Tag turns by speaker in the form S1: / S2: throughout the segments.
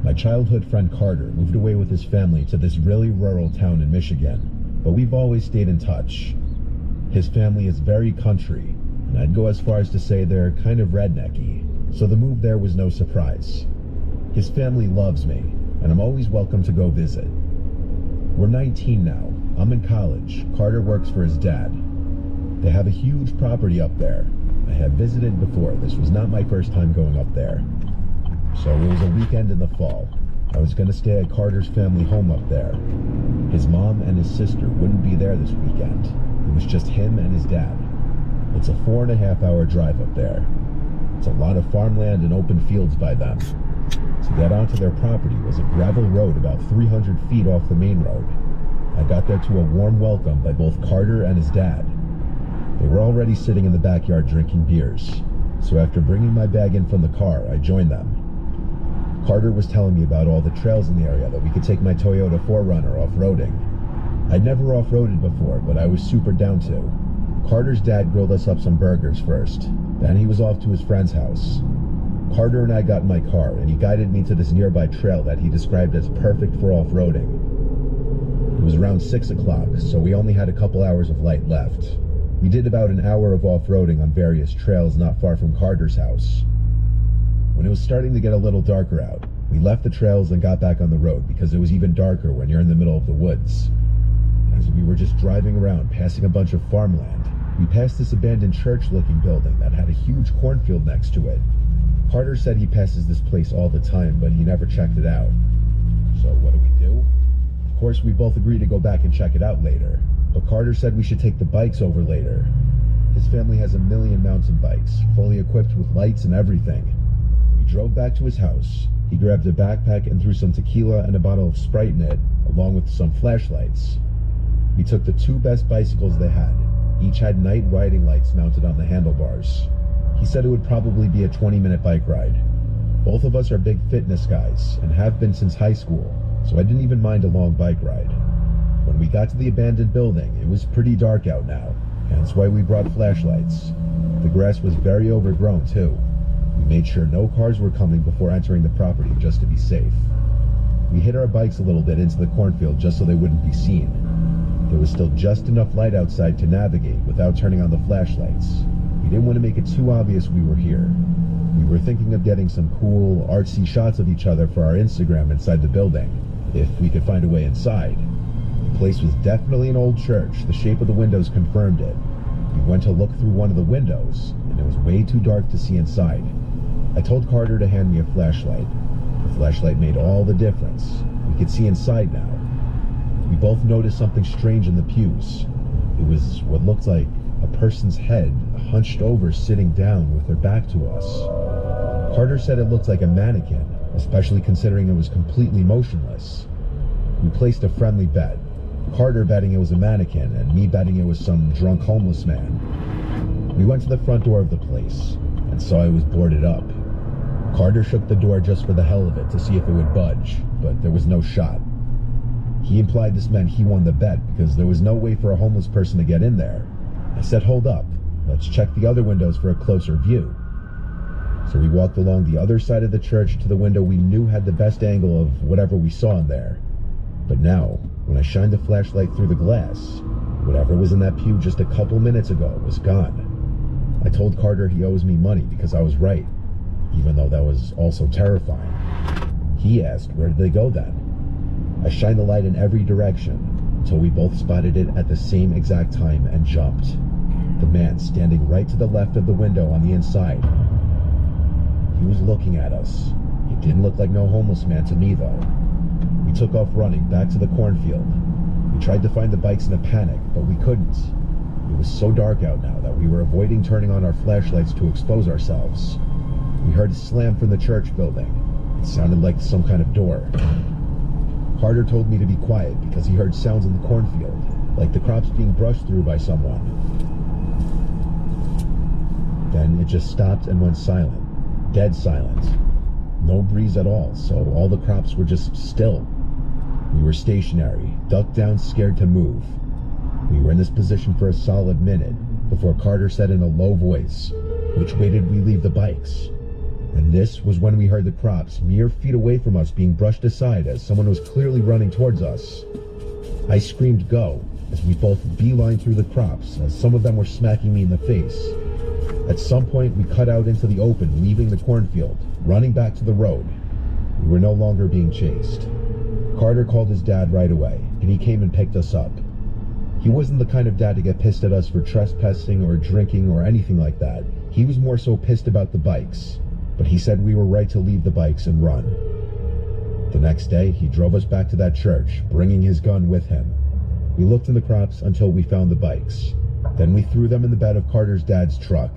S1: My childhood friend Carter moved away with his family to this really rural town in Michigan, but we've always stayed in touch. His family is very country, and I'd go as far as to say they're kind of rednecky, so the move there was no surprise. His family loves me, and I'm always welcome to go visit. We're 19 now. I'm in college. Carter works for his dad. They have a huge property up there. I have visited before. This was not my first time going up there. So it was a weekend in the fall. I was going to stay at Carter's family home up there. His mom and his sister wouldn't be there this weekend. It was just him and his dad. It's a 4.5-hour drive up there. It's a lot of farmland and open fields by them. To get onto their property was a gravel road about 300 feet off the main road. I got there to a warm welcome by both Carter and his dad. They were already sitting in the backyard drinking beers, so after bringing my bag in from the car, I joined them. Carter was telling me about all the trails in the area that we could take my Toyota 4Runner off-roading. I'd never off-roaded before, but I was super down to. Carter's dad grilled us up some burgers first, then he was off to his friend's house. Carter and I got in my car, and he guided me to this nearby trail that he described as perfect for off-roading. It was around 6 o'clock, so we only had a couple hours of light left. We did about an hour of off-roading on various trails not far from Carter's house. When it was starting to get a little darker out, we left the trails and got back on the road because it was even darker when you're in the middle of the woods. As we were just driving around, passing a bunch of farmland, we passed this abandoned church-looking building that had a huge cornfield next to it. Carter said he passes this place all the time, but he never checked it out. So what do? Of course, we both agreed to go back and check it out later, but Carter said we should take the bikes over later. His family has a million mountain bikes, fully equipped with lights and everything. We drove back to his house. He grabbed a backpack and threw some tequila and a bottle of Sprite in it, along with some flashlights. We took the two best bicycles they had. Each had night riding lights mounted on the handlebars. He said it would probably be a 20-minute bike ride. Both of us are big fitness guys and have been since high school, so I didn't even mind a long bike ride. When we got to the abandoned building, it was pretty dark out now, hence why we brought flashlights. The grass was very overgrown too. We made sure no cars were coming before entering the property just to be safe. We hid our bikes a little bit into the cornfield just so they wouldn't be seen. There was still just enough light outside to navigate without turning on the flashlights. We didn't want to make it too obvious we were here. We were thinking of getting some cool, artsy shots of each other for our Instagram inside the building, if we could find a way inside. The place was definitely an old church. The shape of the windows confirmed it. We went to look through one of the windows, and it was way too dark to see inside. I told Carter to hand me a flashlight. The flashlight made all the difference. We could see inside now. We both noticed something strange in the pews. It was what looked like a person's head, hunched over, sitting down with their back to us. Carter said it looked like a mannequin, especially considering it was completely motionless. We placed a friendly bet. Carter betting it was a mannequin, and me betting it was some drunk homeless man. We went to the front door of the place, and saw it was boarded up. Carter shook the door just for the hell of it to see if it would budge, but there was no shot. He implied this meant he won the bet because there was no way for a homeless person to get in there. I said, hold up, let's check the other windows for a closer view. So we walked along the other side of the church to the window we knew had the best angle of whatever we saw in there. But now, when I shined the flashlight through the glass, whatever was in that pew just a couple minutes ago was gone. I told Carter he owes me money because I was right, even though that was also terrifying. He asked, where did they go then? I shined the light in every direction until we both spotted it at the same exact time and jumped. The man standing right to the left of the window on the inside. He was looking at us. He didn't look like no homeless man to me though. We took off running back to the cornfield. We tried to find the bikes in a panic, but we couldn't. It was so dark out now that we were avoiding turning on our flashlights to expose ourselves. We heard a slam from the church building. It sounded like some kind of door. Carter told me to be quiet because he heard sounds in the cornfield, like the crops being brushed through by someone. Then it just stopped and went silent. Dead silent. No breeze at all, so all the crops were just still. We were stationary, ducked down, scared to move. We were in this position for a solid minute before Carter said in a low voice, "Which way did we leave the bikes?" And this was when we heard the crops mere feet away from us being brushed aside as someone was clearly running towards us. I screamed go as we both beelined through the crops as some of them were smacking me in the face. At some point we cut out into the open, leaving the cornfield, running back to the road. We were no longer being chased. Carter called his dad right away, and he came and picked us up. He wasn't the kind of dad to get pissed at us for trespassing or drinking or anything like that. He was more so pissed about the bikes, but he said we were right to leave the bikes and run. The next day, he drove us back to that church, bringing his gun with him. We looked in the crops until we found the bikes. Then we threw them in the bed of Carter's dad's truck.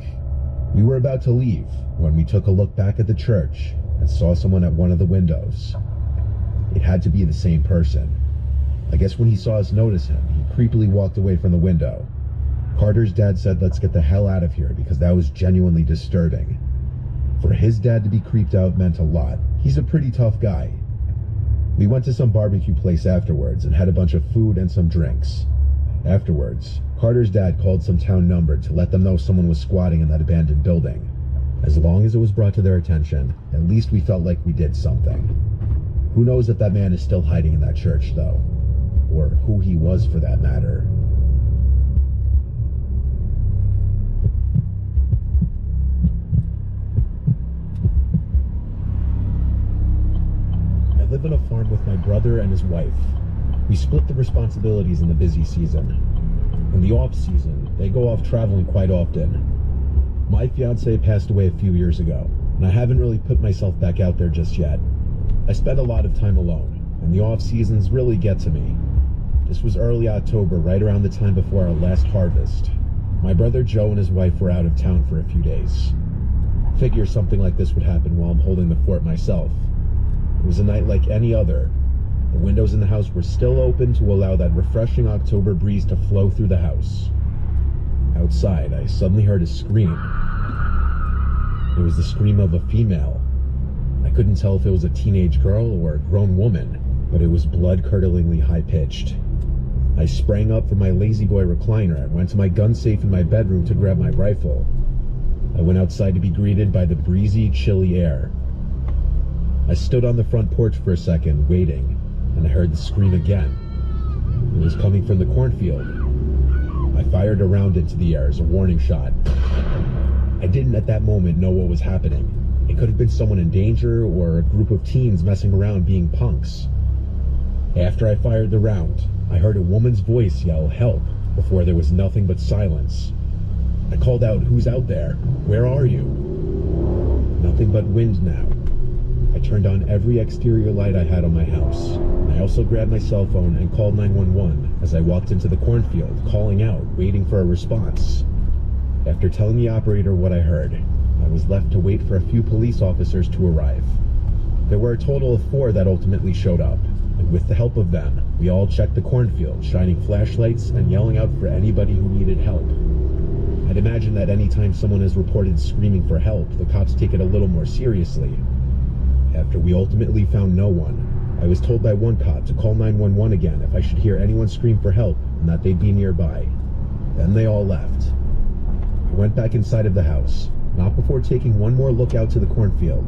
S1: We were about to leave when we took a look back at the church and saw someone at one of the windows. It had to be the same person. I guess when he saw us notice him, he creepily walked away from the window. Carter's dad said, "Let's get the hell out of here," because that was genuinely disturbing. For his dad to be creeped out meant a lot. He's a pretty tough guy. We went to some barbecue place afterwards and had a bunch of food and some drinks. Afterwards, Carter's dad called some town number to let them know someone was squatting in that abandoned building. As long as it was brought to their attention, at least we felt like we did something. Who knows if that man is still hiding in that church, though? Or who he was, for that matter. I live on a farm with my brother and his wife. We split the responsibilities in the busy season. In the off-season, they go off traveling quite often. My fiance passed away a few years ago, and I haven't really put myself back out there just yet. I spend a lot of time alone, and the off-seasons really get to me. This was early October, right around the time before our last harvest. My brother Joe and his wife were out of town for a few days. Figure something like this would happen while I'm holding the fort myself. It was a night like any other. The windows in the house were still open to allow that refreshing October breeze to flow through the house. Outside, I suddenly heard a scream. It was the scream of a female. I couldn't tell if it was a teenage girl or a grown woman, but it was blood-curdlingly high-pitched. I sprang up from my lazy boy recliner and went to my gun safe in my bedroom to grab my rifle. I went outside to be greeted by the breezy, chilly air. I stood on the front porch for a second, waiting, and I heard the scream again. It was coming from the cornfield. I fired a round into the air as a warning shot. I didn't at that moment know what was happening. It could have been someone in danger or a group of teens messing around being punks. After I fired the round, I heard a woman's voice yell, "Help," before there was nothing but silence. I called out, "Who's out there? Where are you?" Nothing but wind now. I turned on every exterior light I had on my house. I also grabbed my cell phone and called 911 as I walked into the cornfield, calling out, waiting for a response. After telling the operator what I heard, I was left to wait for a few police officers to arrive. There were a total of 4 that ultimately showed up, and with the help of them, we all checked the cornfield, shining flashlights and yelling out for anybody who needed help. I'd imagine that any time someone is reported screaming for help, the cops take it a little more seriously. After we ultimately found no one, I was told by one cop to call 911 again if I should hear anyone scream for help and that they'd be nearby. Then they all left. I went back inside of the house, not before taking one more look out to the cornfield.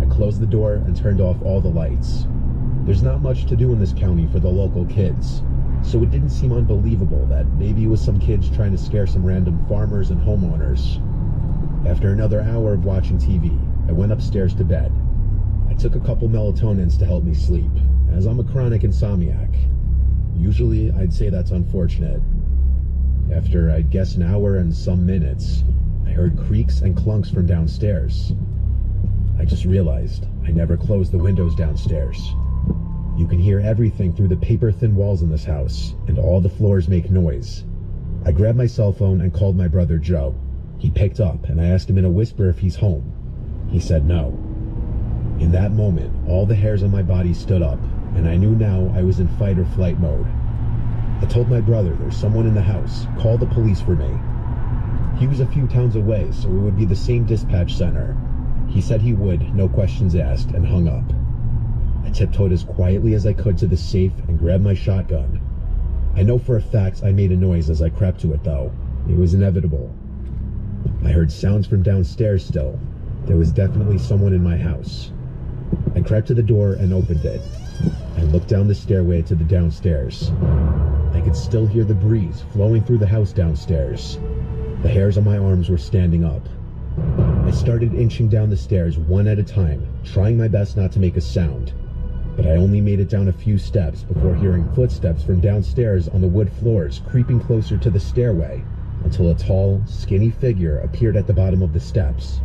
S1: I closed the door and turned off all the lights. There's not much to do in this county for the local kids, so it didn't seem unbelievable that maybe it was some kids trying to scare some random farmers and homeowners. After another hour of watching TV, I went upstairs to bed. I took a couple melatonins to help me sleep, as I'm a chronic insomniac. Usually, I'd say that's unfortunate. After, I'd guess, an hour and some minutes, I heard creaks and clunks from downstairs. I just realized I never closed the windows downstairs. You can hear everything through the paper-thin walls in this house, and all the floors make noise. I grabbed my cell phone and called my brother Joe. He picked up, and I asked him in a whisper if he's home. He said no. In that moment, all the hairs on my body stood up, and I knew now I was in fight or flight mode. I told my brother there's someone in the house, call the police for me. He was a few towns away, so it would be the same dispatch center. He said he would, no questions asked, and hung up. I tiptoed as quietly as I could to the safe and grabbed my shotgun. I know for a fact I made a noise as I crept to it, though. It was inevitable. I heard sounds from downstairs still, There was definitely someone in my house. I crept to the door and opened it. I looked down the stairway to the downstairs. I could still hear the breeze flowing through the house downstairs. The hairs on my arms were standing up. I started inching down the stairs one at a time, trying my best not to make a sound. But I only made it down a few steps before hearing footsteps from downstairs on the wood floors creeping closer to the stairway until a tall, skinny figure appeared at the bottom of the steps.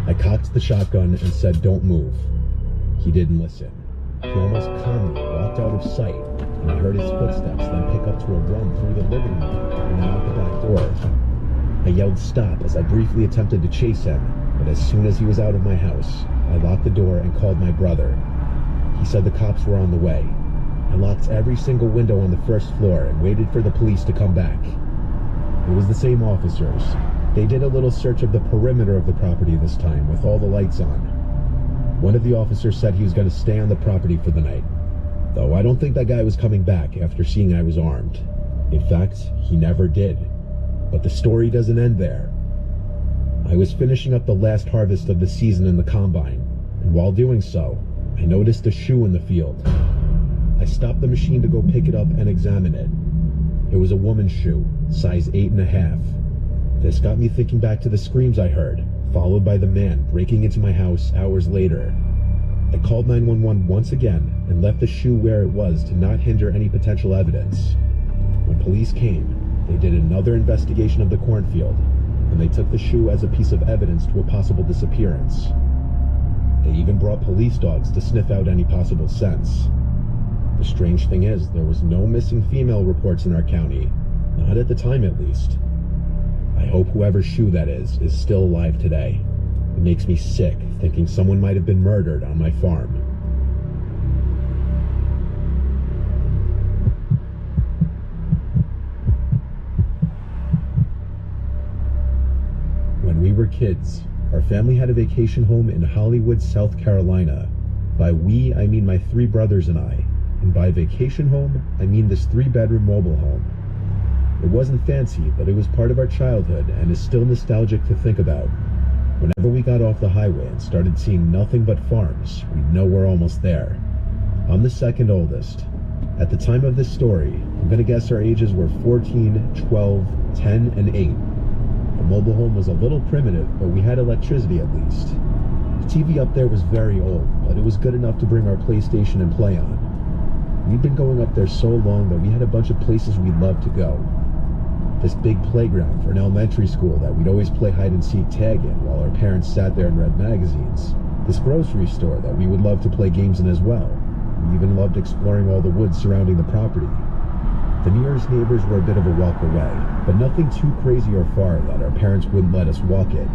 S1: I cocked the shotgun and said, "Don't move." He didn't listen. He almost calmly walked out of sight, and I heard his footsteps then pick up to a run through the living room and then out the back door. I yelled stop as I briefly attempted to chase him, but as soon as he was out of my house, I locked the door and called my brother. He said the cops were on the way. I locked every single window on the first floor and waited for the police to come back. It was the same officers. They did a little search of the perimeter of the property this time with all the lights on. One of the officers said he was going to stay on the property for the night, though I don't think that guy was coming back after seeing I was armed. In fact, he never did. But the story doesn't end there. I was finishing up the last harvest of the season in the combine, and while doing so, I noticed a shoe in the field. I stopped the machine to go pick it up and examine it. It was a woman's shoe, size 8.5. This got me thinking back to the screams I heard, followed by the man breaking into my house hours later. I called 911 once again and left the shoe where it was to not hinder any potential evidence. When police came, they did another investigation of the cornfield, and they took the shoe as a piece of evidence to a possible disappearance. They even brought police dogs to sniff out any possible scents. The strange thing is, there was no missing female reports in our county, not at the time at least. I hope whoever's shoe that is still alive today. It makes me sick thinking someone might have been murdered on my farm. When we were kids, our family had a vacation home in Hollywood, South Carolina. By we, I mean my 3 brothers and I. And by vacation home, I mean this 3-bedroom mobile home. It wasn't fancy, but it was part of our childhood and is still nostalgic to think about. Whenever we got off the highway and started seeing nothing but farms, we'd know we're almost there. I'm the second oldest. At the time of this story, I'm gonna guess our ages were 14, 12, 10, and 8. The mobile home was a little primitive, but we had electricity at least. The TV up there was very old, but it was good enough to bring our PlayStation and play on. We'd been going up there so long that we had a bunch of places we'd love to go. This big playground for an elementary school that we'd always play hide-and-seek tag in while our parents sat there and read magazines. This grocery store that we would love to play games in as well. We even loved exploring all the woods surrounding the property. The nearest neighbors were a bit of a walk away, but nothing too crazy or far that our parents wouldn't let us walk it.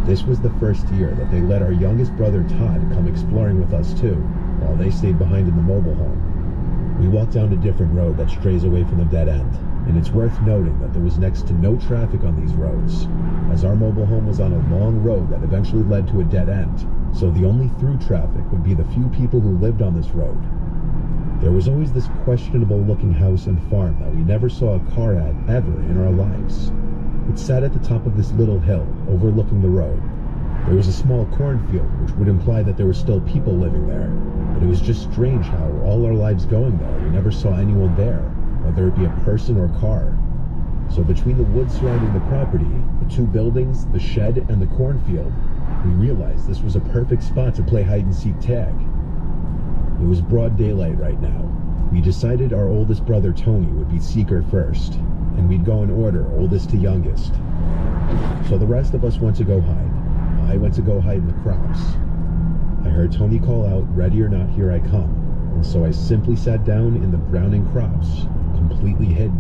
S1: This was the first year that they let our youngest brother Todd come exploring with us too, while they stayed behind in the mobile home. We walked down a different road that strays away from the dead end, and it's worth noting that there was next to no traffic on these roads, as our mobile home was on a long road that eventually led to a dead end, so the only through traffic would be the few people who lived on this road. There was always this questionable looking house and farm that we never saw a car at ever in our lives. It sat at the top of this little hill overlooking the road. There was a small cornfield, which would imply that there were still people living there, but it was just strange how all our lives going there we never saw anyone there, whether it be a person or car. So between the woods surrounding the property, the 2 buildings, the shed, and the cornfield, we realized this was a perfect spot to play hide-and-seek tag. It was broad daylight right now. We decided our oldest brother Tony would be seeker first, and we'd go in order, oldest to youngest. So the rest of us went to go hide. I went to go hide in the crops. I heard Tony call out, "Ready or not, here I come," and so I simply sat down in the browning crops, completely hidden.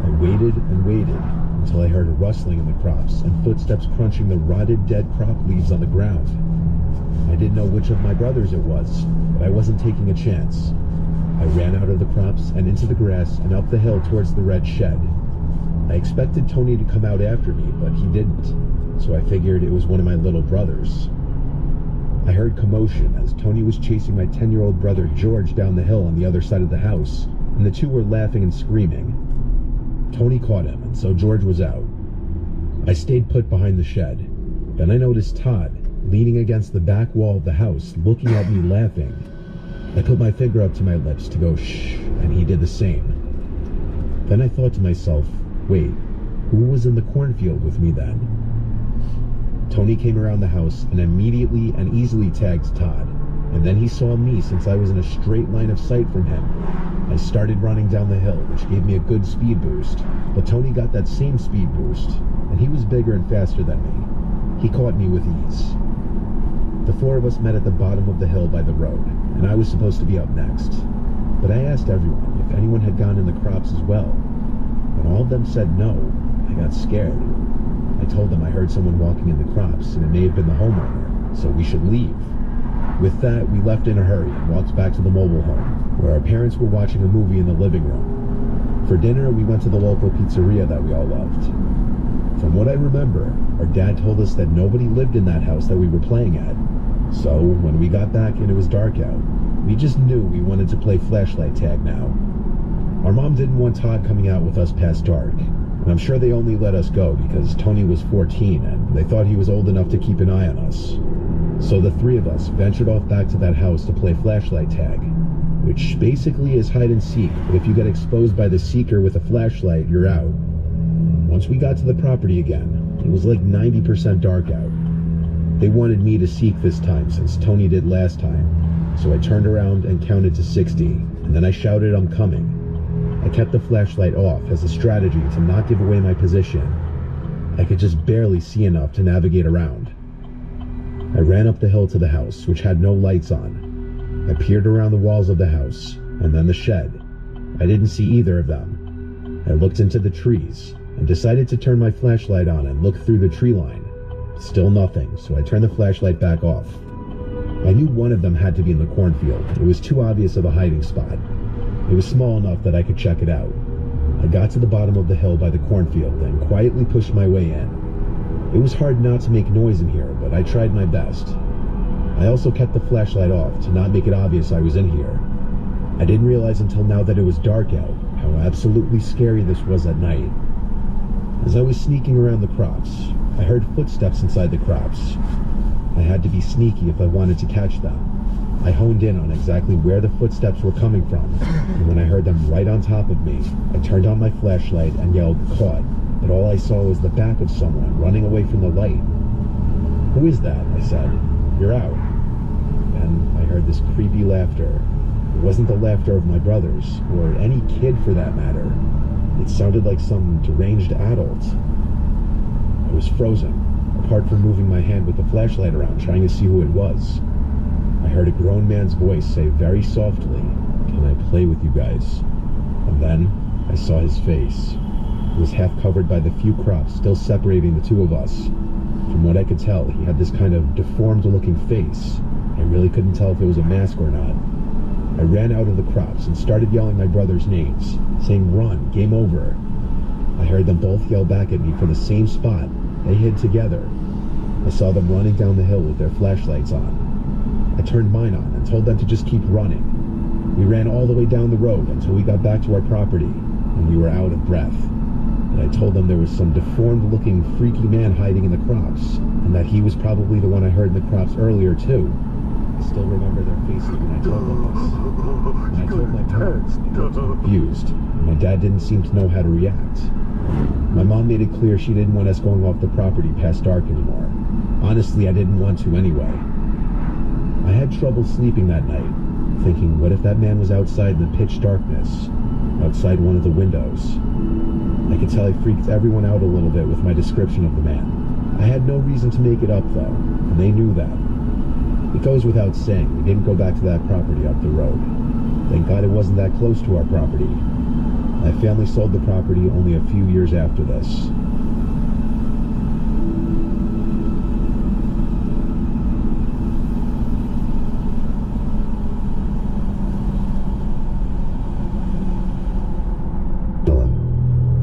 S1: I waited and waited until I heard a rustling in the crops and footsteps crunching the rotted dead crop leaves on the ground. I didn't know which of my brothers it was, but I wasn't taking a chance. I ran out of the crops and into the grass and up the hill towards the red shed. I expected Tony to come out after me, but he didn't, so I figured it was one of my little brothers. I heard commotion as Tony was chasing my 10-year-old brother George down the hill on the other side of the house, and the 2 were laughing and screaming. Tony caught him, and so George was out. I stayed put behind the shed. Then I noticed Todd leaning against the back wall of the house, looking at me laughing. I put my finger up to my lips to go shh, and he did the same. Then I thought to myself, wait, who was in the cornfield with me then? Tony came around the house and immediately and easily tagged Todd, and then he saw me since I was in a straight line of sight from him. I started running down the hill, which gave me a good speed boost, but Tony got that same speed boost, and he was bigger and faster than me. He caught me with ease. The four of us met at the bottom of the hill by the road, and I was supposed to be up next. But I asked everyone if anyone had gone in the crops as well. When all of them said no, I got scared. I told them I heard someone walking in the crops, and it may have been the homeowner, so we should leave. With that, we left in a hurry and walked back to the mobile home, where our parents were watching a movie in the living room. For dinner, we went to the local pizzeria that we all loved. From what I remember, our dad told us that nobody lived in that house that we were playing at. So, when we got back and it was dark out, we just knew we wanted to play flashlight tag now. Our mom didn't want Todd coming out with us past dark, and I'm sure they only let us go because Tony was 14 and they thought he was old enough to keep an eye on us. So the three of us ventured off back to that house to play flashlight tag, which basically is hide and seek, but if you get exposed by the seeker with a flashlight, you're out. Once we got to the property again, it was like 90% dark out. They wanted me to seek this time since Tony did last time, so I turned around and counted to 60, and then I shouted, "I'm coming." I kept the flashlight off as a strategy to not give away my position. I could just barely see enough to navigate around. I ran up the hill to the house, which had no lights on. I peered around the walls of the house, and then the shed. I didn't see either of them. I looked into the trees, and decided to turn my flashlight on and look through the tree line. Still nothing, so I turned the flashlight back off. I knew one of them had to be in the cornfield. It was too obvious of a hiding spot. It was small enough that I could check it out. I got to the bottom of the hill by the cornfield and quietly pushed my way in. It was hard not to make noise in here, but I tried my best. I also kept the flashlight off to not make it obvious I was in here. I didn't realize until now that it was dark out how absolutely scary this was at night. As I was sneaking around the crops, I heard footsteps inside the crops. I had to be sneaky if I wanted to catch them. I honed in on exactly where the footsteps were coming from, and when I heard them right on top of me, I turned on my flashlight and yelled, "Caught," but all I saw was the back of someone running away from the light. "Who is that?" I said. "You're out." And I heard this creepy laughter. It wasn't the laughter of my brothers, or any kid for that matter. It sounded like some deranged adult. I was frozen, apart from moving my hand with the flashlight around, trying to see who it was. I heard a grown man's voice say very softly, "Can I play with you guys?" And then I saw his face. It was half covered by the few crops still separating the two of us. From what I could tell, he had this kind of deformed-looking face. I really couldn't tell if it was a mask or not. I ran out of the crops and started yelling my brothers' names, saying, "Run, game over." I heard them both yell back at me from the same spot. They hid together. I saw them running down the hill with their flashlights on. I turned mine on and told them to just keep running. We ran all the way down the road until we got back to our property, and we were out of breath. But I told them there was some deformed-looking, freaky man hiding in the crops, and that he was probably the one I heard in the crops earlier, too. I still remember their faces when I told them this. When I told my parents, they looked confused, and my dad didn't seem to know how to react. My mom made it clear she didn't want us going off the property past dark anymore. Honestly, I didn't want to anyway. I had trouble sleeping that night, thinking, what if that man was outside in the pitch darkness, outside one of the windows? I could tell I freaked everyone out a little bit with my description of the man. I had no reason to make it up, though, and they knew that. It goes without saying, we didn't go back to that property up the road. Thank God it wasn't that close to our property. My family sold the property only a few years after this.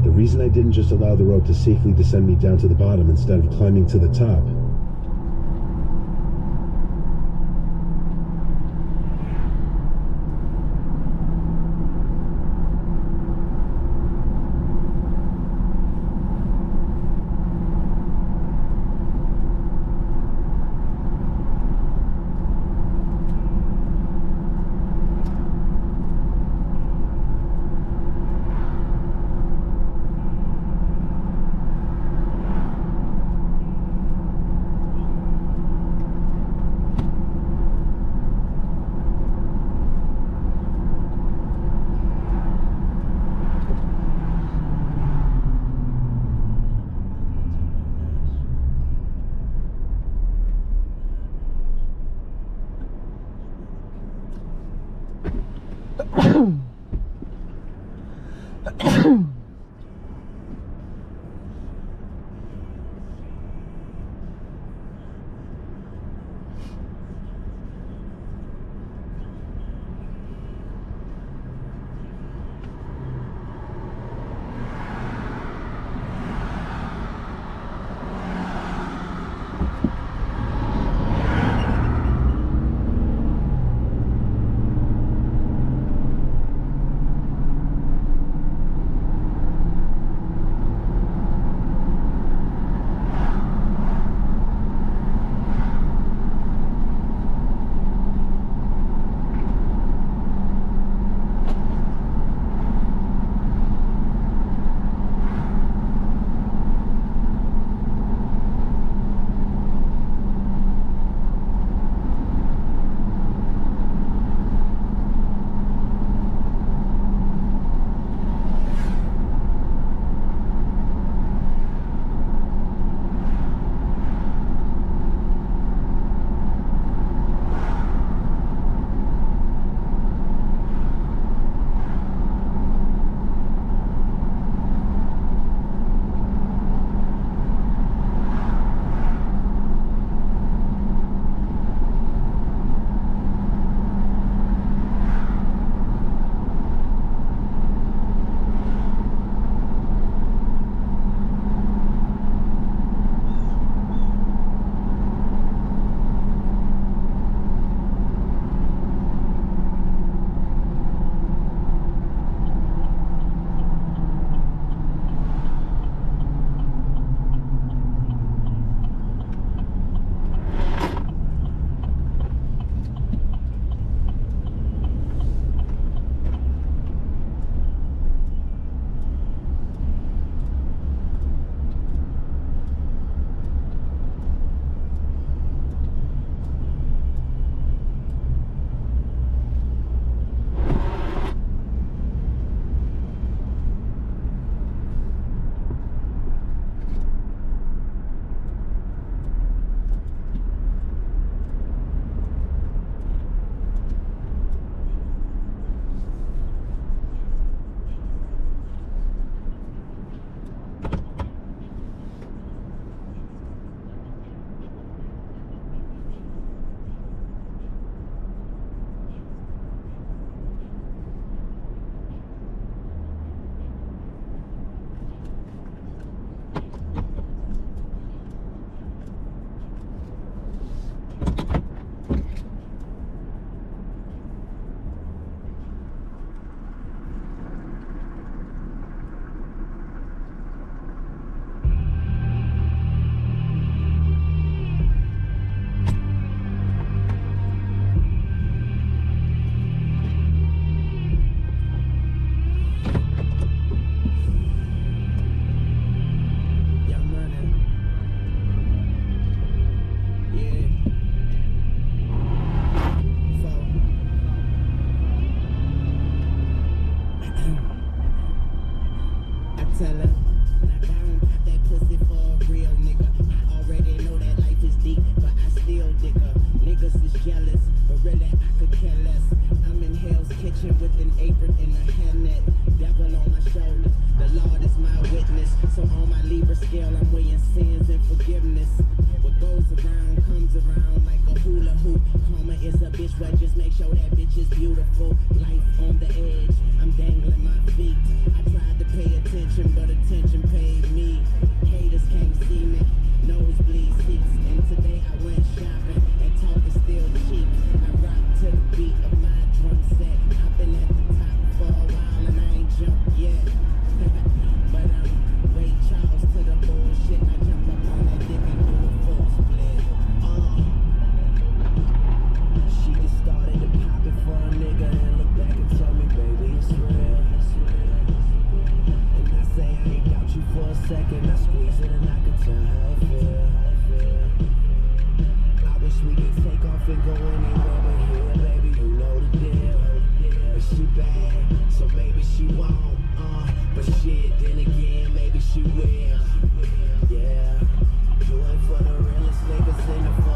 S1: The reason I didn't just allow the rope to safely descend me down to the bottom instead of climbing to the top.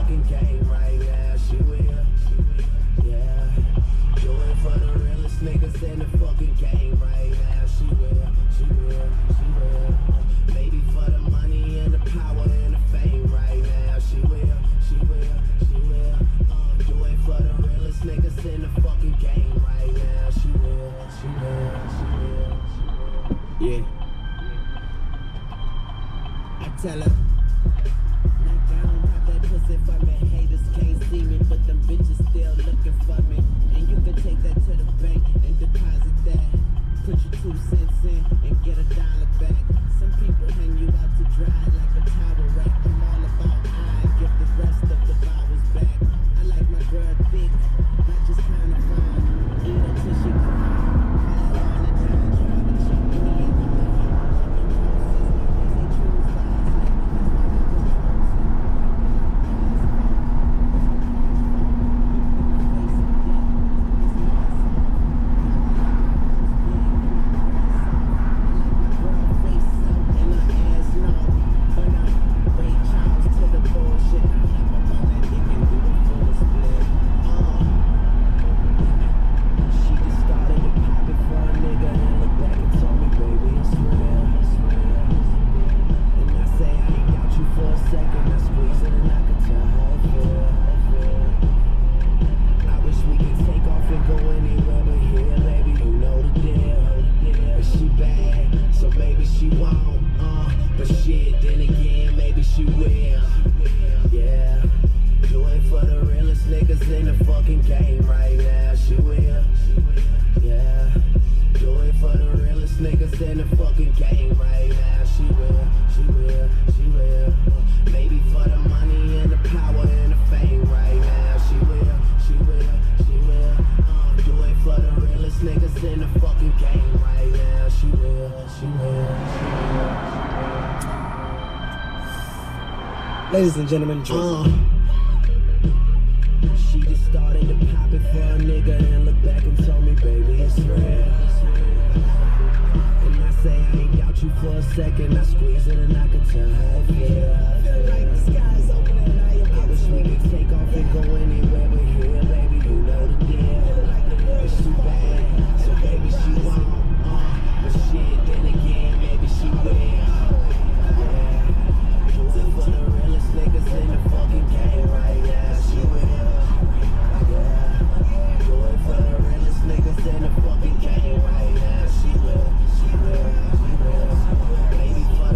S2: fucking game right now. She will, yeah. Do it for tell her. Like I don't have that pussy for me. Haters can't see me, but them bitches still looking for me. And you can take that to the bank and deposit that. Put your 2 cents in and get $1 back. Some people hang you out to dry like a towel rack. I'm all about I give the rest of the vowels back. I like my girl thick, not just kind of fine. Eat her till she cry. Call her all the time, try to cheat me in the middle. They choose wisely.
S3: Ladies and gentlemen,
S2: She just started to pop it for a nigga and look back and told me, baby, it's real. And I say I ain't got you for a second. I squeeze it and I can tell how it feel.
S3: I feel like the sky's open and I
S2: wish we could take off and go anywhere but here, baby, you know the deal. But she bad, so baby she won't. But shit, then again, maybe she will. For the realest niggas in the fucking game right now, she will. Yeah, do it for the realest niggas in the fucking game right now, she will. Maybe for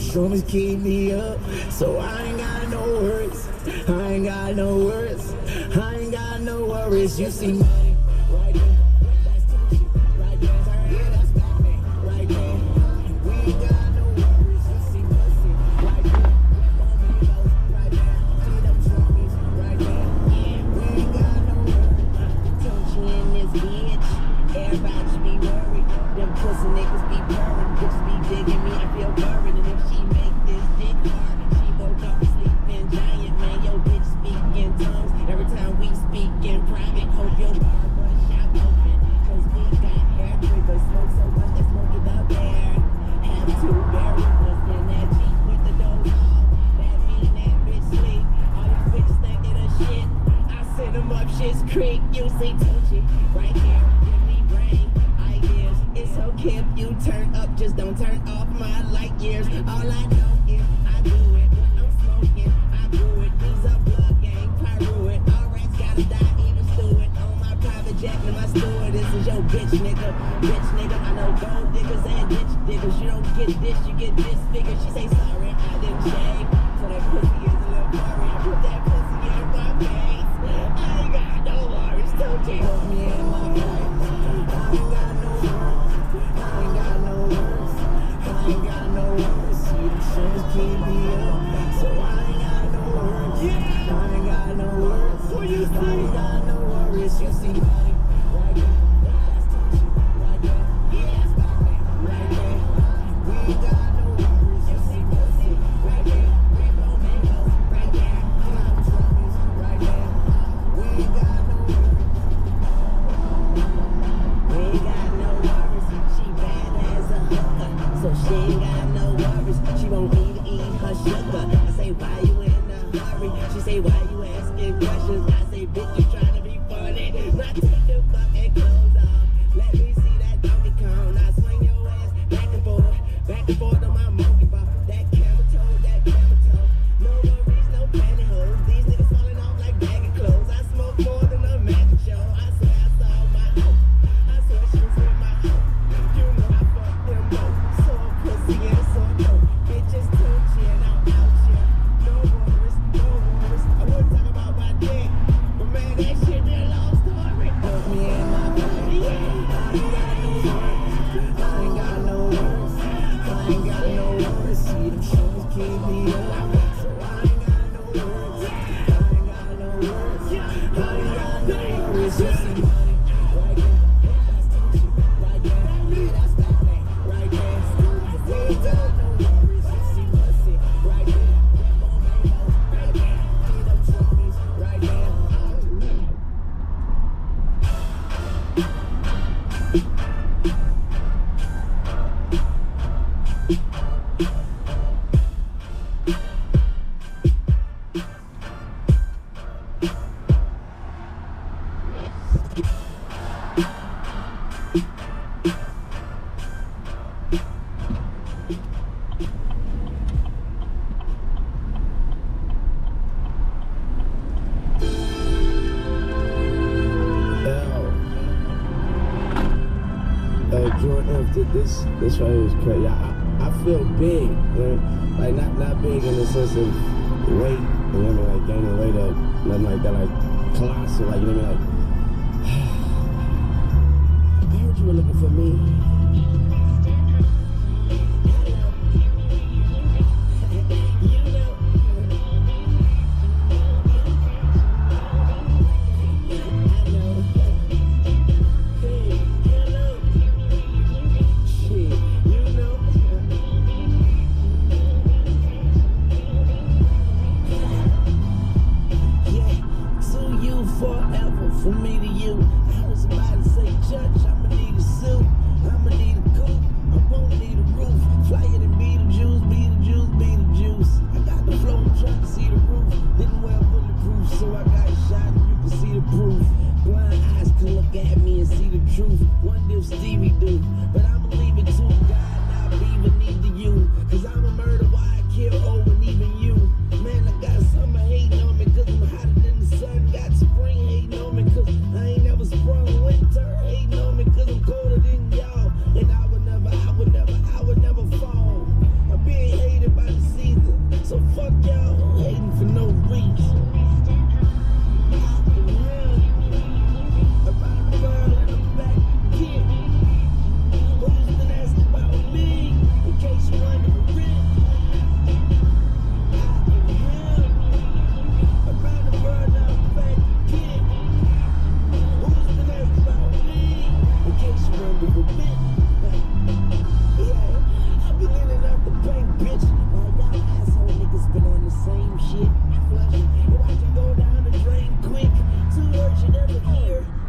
S2: shrooms keep me up. So I ain't got no worries. I ain't got no worries. I ain't got no worries. You see money right there. That's Tucci right there. Yeah, that's Batman right there. We ain't got no worries. You see pussy right there. Bombinos right there. See them shroomies right there. Yeah, we ain't got no worries. Tucci in this bitch. Everybody should be worried. Them pussy niggas be purring. Bitches be digging me. I feel buried. And if she make this dick hard, she woke up sleeping giant. Man, yo bitch speak in tongues. Every time we speak in private, hope your barber shop open. Cause we got hair triggers. Smoke so much that smoke it up there. Have to bear with us in that Jeep with the doors off. That mean that bitch sleep. All these bitches think they the shit. I send them up shit's creek. You see Tucci right here. Give me brain ideas. It's okay if you turn up, just don't turn off my light years. All I know is I do it when I'm smoking. I do it. These are blood gang, pyro it. All rats gotta die, even stew it. On my private jet and my steward. This is your bitch nigga. Bitch nigga, I know gold diggers and ditch diggers. You don't get this, you get disfigured. She say sorry, I didn't shave. So that pussy is a little blurry. I put that pussy in my face. I ain't got no worries. Don't you put me in my face. I ain't got no worries. I ain't got no worries. I ain't got no worries. See the shrooms keep me up. So I ain't got no worries. I ain't got no worries. What you see? I ain't got no worries. You see money right there. That's Tucci right there. Yeah, that's Batman right there. We ain't got no worries. You see pussy right there. Rainbow mangoes right there. Cloud drummies right there. We ain't got no worries. We ain't got no worries. She bad as a hooker, so she ain't got no worries. She won't even eat her sugar. I say, why you in a hurry? She say, why you asking questions? I say, bitch, you trying to be funny. Now take the fucking clothes off. Let me see that Donkey Kong. Now swing your ass back and forth on my monkey bar. That camel toe, that camel toe. No worries, no pantyhose. These niggas falling off like baggy clothes. I smoke more than a magic show. I swear I saw my hoe. I swear she was with my hoe. You know I fuck them both. So pussy and so dope. Bitches Tucci and I'm out here. No worries, no worries. I wouldn't talk about my dick, but man, that shit be a long story. Put me in my bed. I ain't got no worries. I ain't got no worries. I ain't got no worries. See them shrooms keep me up. So I ain't got no worries. I ain't got no worries. I ain't got no worries. You see money right there. That's Tucci right there. Yeah, that's Batman right there. We ain't got no worries. You see pussy right there. Rainbow mangoes right there. See them shroomies right there. Jordan, this right here is crazy. I feel big, like not big in the sense of weight, you know what I mean, like gaining weight up, nothing like that, like colossal, like you know what I mean, like. I heard you were looking for me. Forever, from me to you. I was about to say, Judge, I'ma need a suit. I'ma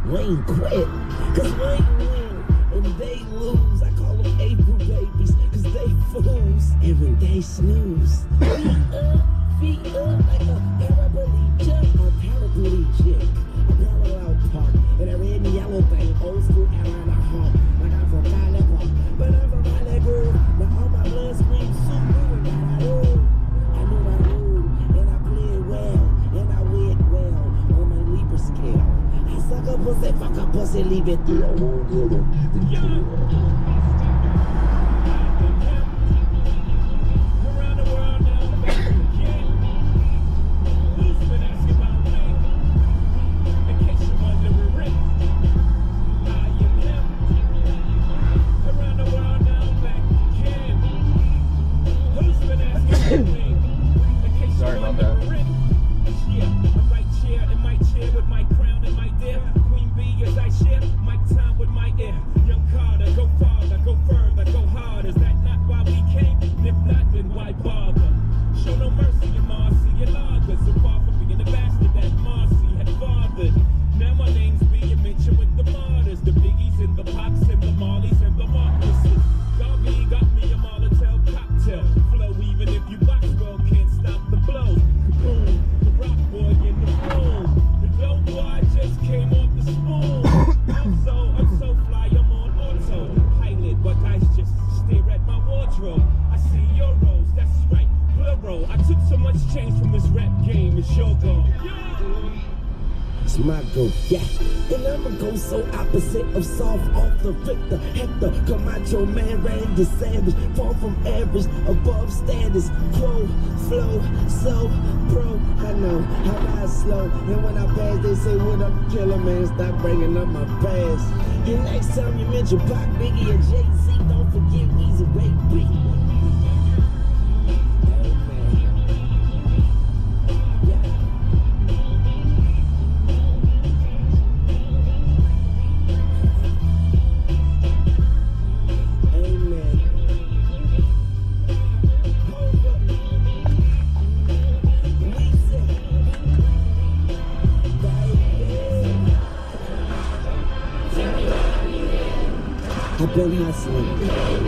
S2: Wayne quit, cause Wayne win and they lose. I call them April babies, cause they fools. And when they snooze, feet up like a paraplegic or paraplegic. A parallel park in a red and yellow thing, old school Atlanta home. Like I'm from Valley Park, but I'm from Valley Grove. Now all my blood screams Subaru, and I knew my rule, and I played well, and I went well on my Libra scale. I suck a pussy, fuck a pussy, leave it through.
S4: Around the world now, back again. Who's been asking about me? In case you wonder, I am him. Around the world now, back again. Who's been asking about me? In case you wonder, yeah, I'm right here in my chair with my crown and my dare. Queen bee as I share my time with my air. Young Carter, go farther, go further, go harder. Is that not why we came? And if not, then why bother? Show no mercy in Marcy and Lager. So far from being the bastard that Marcy had fathered. Now my name's being mentioned with the martyrs, the biggies and the pops and the mollies and the Marcuses. Garvey got me a Molotov cocktail flow. Even if you box well, can't stop the blow. Kaboom, the rock boy in the room. The dope boy just came off the spoon. I'm so fly, I'm on autopilot, but guys just stare at my wardrobe. I see your rose, that's right, plural. I took so much change from this rap game, it's your goal.
S2: It's my go, yeah. And I'ma go so opposite of soft off the Victor Hector Camacho, man, Randy Savage. Far from average, above status quo, flow, so pro. I know, I ride slow. And when I pass, they say, what up, killer, man? Stop bringing up my past. And next time you mention Pac, Biggie, and Jay-Z, don't forget Weezy, baby. I've been hustling hard.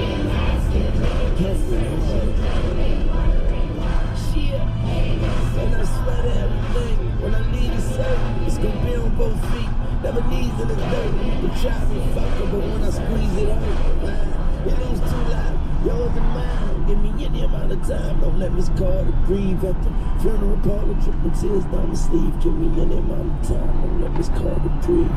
S2: Shit, and I swear to everything, when I need a certain, it's gonna be on both feet, never knees in the dirt. You try me fucker, but when I squeeze it out, it lose too loud, yours and mine. Give me any amount of time, don't let Miss Carter breathe at the funeral parlor, triple tears down the sleeve. Give me any amount of time, don't let Miss Carter breathe.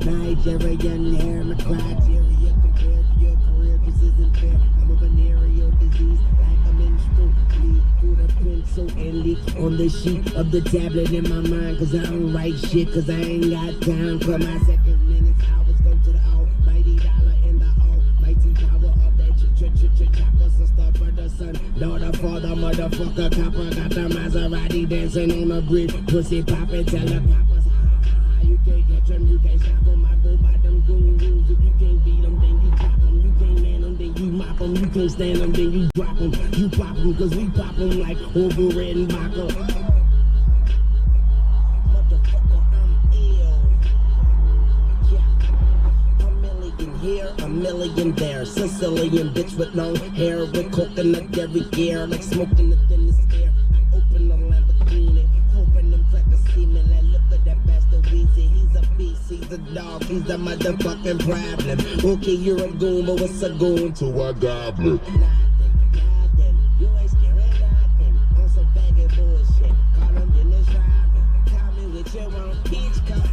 S2: Nigerian hair, my criteria compared to your career just isn't fair. I'm a venereal disease, like a menstrual bleed through the pencil and leak on the sheet of the tablet in my mind. Cause I don't write shit, cause I ain't got time for my second minutes. Hours go to the almighty dollar in the almighty power of that chopper. Sister, brother, son, daughter, father, motherfucker, copper. Got the Maserati dancing on the bridge, pussy poppin', tell the poppers, you can't catch them, you can't stop them. I go by them goon rules. If you can't beat them, then you drop them. You can't man them, then you mop them. You can't stand them, then you drop them. You pop them, cause we pop them like over red and vodka. Motherfucker, I'm ill. Yeah. A million here, a million there. Sicilian bitch with long hair, with coconut every gear, like smoking the thinnest air. I open the Lamborghini, hoping them crackers see me. Like, look at that bastard Weezy. He's a beast, he's a dog, he's a motherfucking problem. Okay, you're a goon, but what's a goon to a goblin? Nothing, you ain't scaring nothing. On some baggy bullshit, call him Dennis Rodman. Call me with your own peach cup.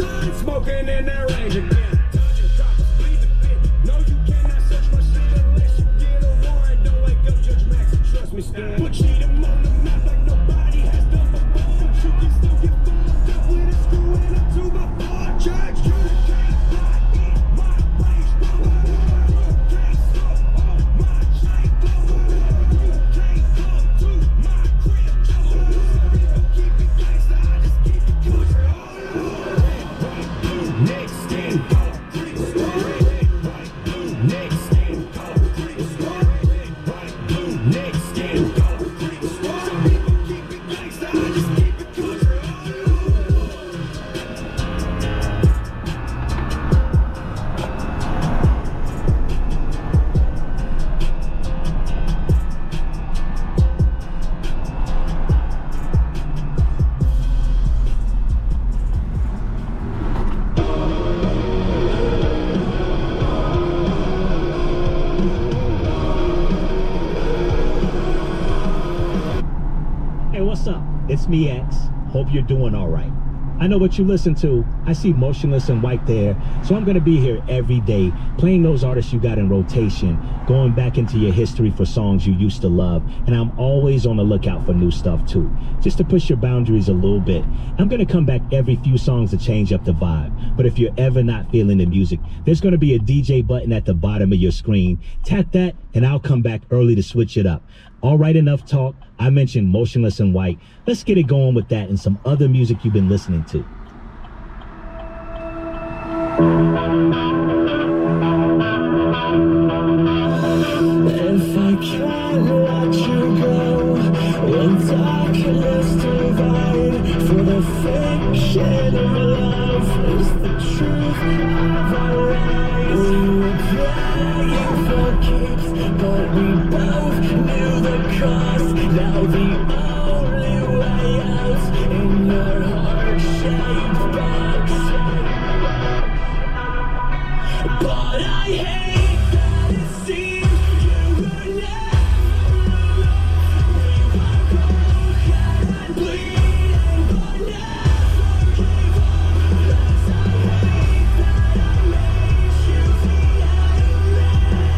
S4: mind, smoking in that range again. Dungeon droppers, please the fit. No, you cannot search my shit unless you get a warrant. Don't wake up, Judge Max, trust me, Stan. Put Cheatham on the map like nobody has done before. But you can still get fucked up with a screw in a 2x4. Judge, you can't fly in my range rover. You can't stop on my chain rover. You can't come to my crib, Joker. People keep it gangsta, I just keep it good. Next in concrete story. Next in concrete story. Next in concrete story. People keep it gangsta, I just keep it good.
S5: Hey, what's up? It's me, X. Hope you're doing all right. I know what you listen to. I see Motionless in White there, so I'm gonna be here every day, playing those artists you got in rotation, going back into your history for songs you used to love, and I'm always on the lookout for new stuff too, just to push your boundaries a little bit. I'm gonna come back every few songs to change up the vibe, but if you're ever not feeling the music, there's gonna be a DJ button at the bottom of your screen. Tap that, and I'll come back early to switch it up. All right, enough talk. I mentioned Motionless in White. Let's get it going with that and some other music you've been listening to.
S3: If I can't let you go, when darkness divide, for the fiction of love is the truth of our lives. We were playing for keeps, but we both knew the cost. Now the only way out in your heart-shaped box. But I hate that it seems you were never alone. We were broken and bleeding, but never gave up. Yes, I hate that I made you the enemy.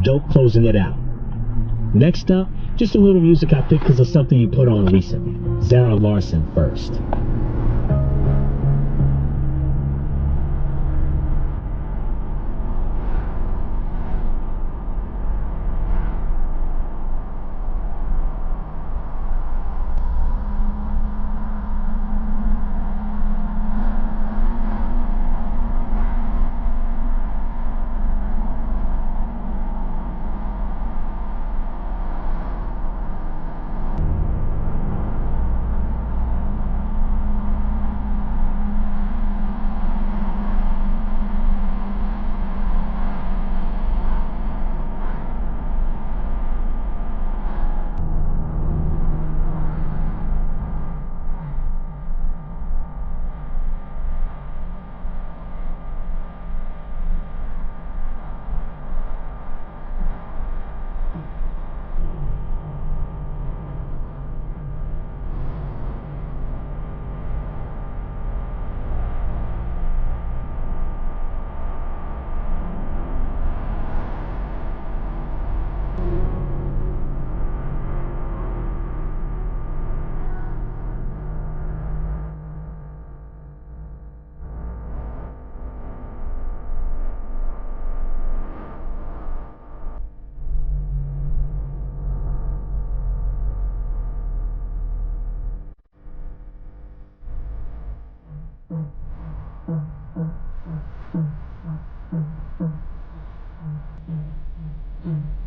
S5: Dope closing it out. Next up, just a little music I picked because of something you put on recently. Zara Larsson first.
S3: Mm-hmm.